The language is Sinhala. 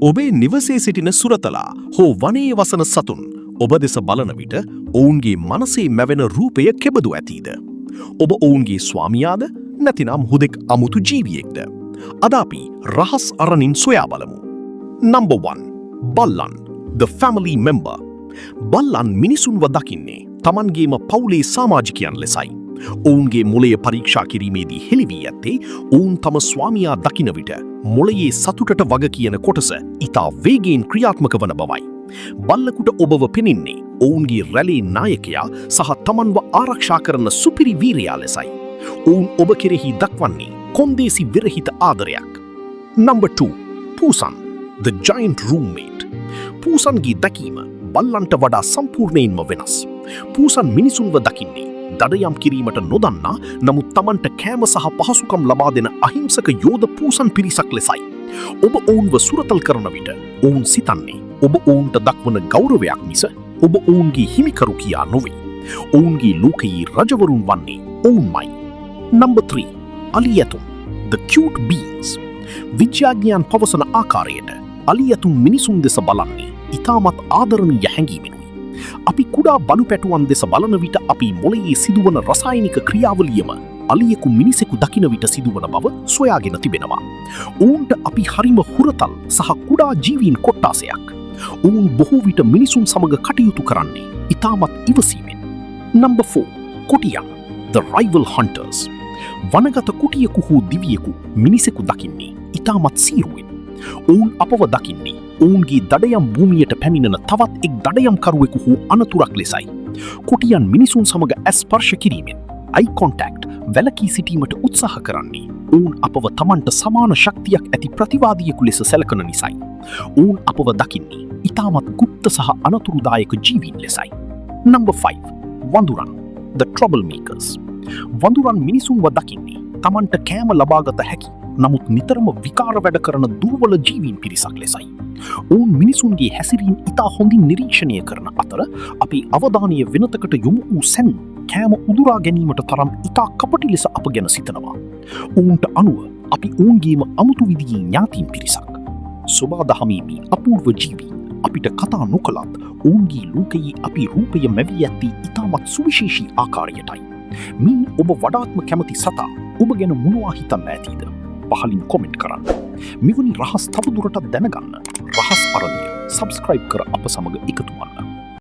ඔබේ නිවසේ සිටින සුරතලා හෝ වනයේ වසන සතුන් ඔබ දෙස බලන විට ඔවුන්ගේ මනසේ මැවෙන රූපය කෙබඳු ඇතිද? ඔබ ඔවුන්ගේ ස්වාමියාද නැතිනම් හුදෙක් අමුතු ජීවියෙක්ද? අද අපි රහස් අරනින් සොයා බලමු. Number 1. බල්ලන්, the family member. බල්ලන් මිනිසුන්ව දකින්නේ තමන්ගේම පවුලේ සමාජිකයන් ලෙසයි. ඔවුන්ගේ මොළය පරීක්ෂා කිරීමේදී හෙළිවී ඇත්තේ ඔවුන් තම ස්වාමියා දකින විට මොළයේ සතුටට වග කියන කොටස ඉතා වේගයෙන් ක්‍රියාත්මක වන බවයි. බල්ලකුට ඔබව පෙනෙන්නේ ඔවුන්ගේ රැළේ නායකයා සහ තමන්ව ආරක්ෂා කරන සුපිරි වීරයා ලෙසයි. ඔවුන් ඔබ කෙරෙහි දක්වන්නේ කොන්දේසි විරහිත ආදරයක්. Number 2. පූසන්, the giant roommate. පූසන්ගේ දැකීම බල්ලන්ට වඩා සම්පූර්ණයෙන්ම වෙනස්. පූසන් මිනිසුන්ව දකින්නේ දඩයම් කිරීමට නොදන්නා නමුත් තමන්ට කෑම සහ පහසුකම් ලබා දෙන අහිංසක යෝධ පූසන් පිරිසක් ලෙසයි. ඔබ ඔවුන්ව සුරතල් කරන විට ඔවුන් සිතන්නේ ඔබ ඔවුන්ට දක්වන ගෞරවයක් මිස ඔබ ඔවුන්ගේ හිමිකරු කියා නොවේ. ඔවුන්ගේ ලෝකයේ රජවරුන් වන්නේ ඔවුන්මයි. Number 3. අලියතුන්, the cute beings. විද්‍යාඥයන් පවසන ආකාරයට අලියතුන් මිනිසුන් දෙස බලන්නේ ඉතාමත් ආදරණීය හැඟීමෙනුයි. අපි කුඩා බලු පැටුවන් දෙස බලන විට අපි මොළයේ සිදුවන රසායනික ක්‍රියාවලියම අලියෙකු මිනිසෙකු දකින විට සිදුවන බව සොයාගෙන තිබෙනවා. ඔවුන්ට අපි හරිම හුරතල් සහ කුඩා ජීවීන් කොට්ටාසයක්. ඔවුන් බොහෝ විට මිනිසුන් සමග කටයුතු කරන්නේ ඉතාමත් ඉවසීමෙන්. Number 4. කුටියන්, the rival hunters. වනගත කුටියකු හෝ දිවියෙකු මිනිසෙකු දකින්නේ ඉතාමත් සීරුවෙන්. ඔවුන් අපව දකින්නේ ඔවුන්ගේ දඩයම් භූමියට පැමිණෙන තවත් එක් දඩයම්කරුවෙකු හෝ අනතුරක් ලෙසයි. කුටියන් මිනිසුන් සමග ඇස් ස්පර්ශ කිරීමෙන් eye contact වැළකී සිටීමට උත්සාහ කරන්නේ ඔවුන් අපව තමන්ට සමාන ශක්තියක් ඇති ප්‍රතිවාදියෙකු ලෙස සැලකන නිසයි. ඔවුන් අපව දකින්නේ ඉතාමත් ගුප්ත සහ අනතුරුදායක ජීවීන් ලෙසයි. Number 5. වඳුරන්, the troublemakers. වඳුරන් මිනිසුන්ව දකින්නේ තමන්ට කෑම ලබාගත හැකි නමුත් නිතරම විකාර වැඩ කරන දුර්වල ජීවීන් පිරිසක් ලෙසයි. ඔවුන් මිනිසුන්ගේ හැසිරීම් ඉතා හොඳින් නිරීක්ෂණය කරන අතර අපේ අවධානය වෙනතකට යොමු වූ සැන් කෑම උදුරා ගැනීමට තරම් ඉතා කපටි ලෙස අප ගැන සිතනවා. ඔවුන්ට අනුව අපි ඔවුන්ගේම අමුතු විදියේ ඥාතීන් පිරිසක්. සොබාදහමේ මේ අපූර්ව ජීවී අපිට කතා නොකළත් ඔවුන්ගේ ලෝකයේ අපි රූපය මැවී ඇත්තේ ඉතාමත් සුවිශේෂී ආකාරයටයි. මේ ඔබ වඩාත්ම කැමති සතා ඔබ ගැන මොනවා හිතන්න ඇතිද? පහලින් කොමෙන්ට් කරන්න. මෙවැනි රහස් තවදුරටත් දැනගන්න රහස් අරණිය සබ්ස්ක්‍රයිබ් කර අප සමග එකතු වන්න.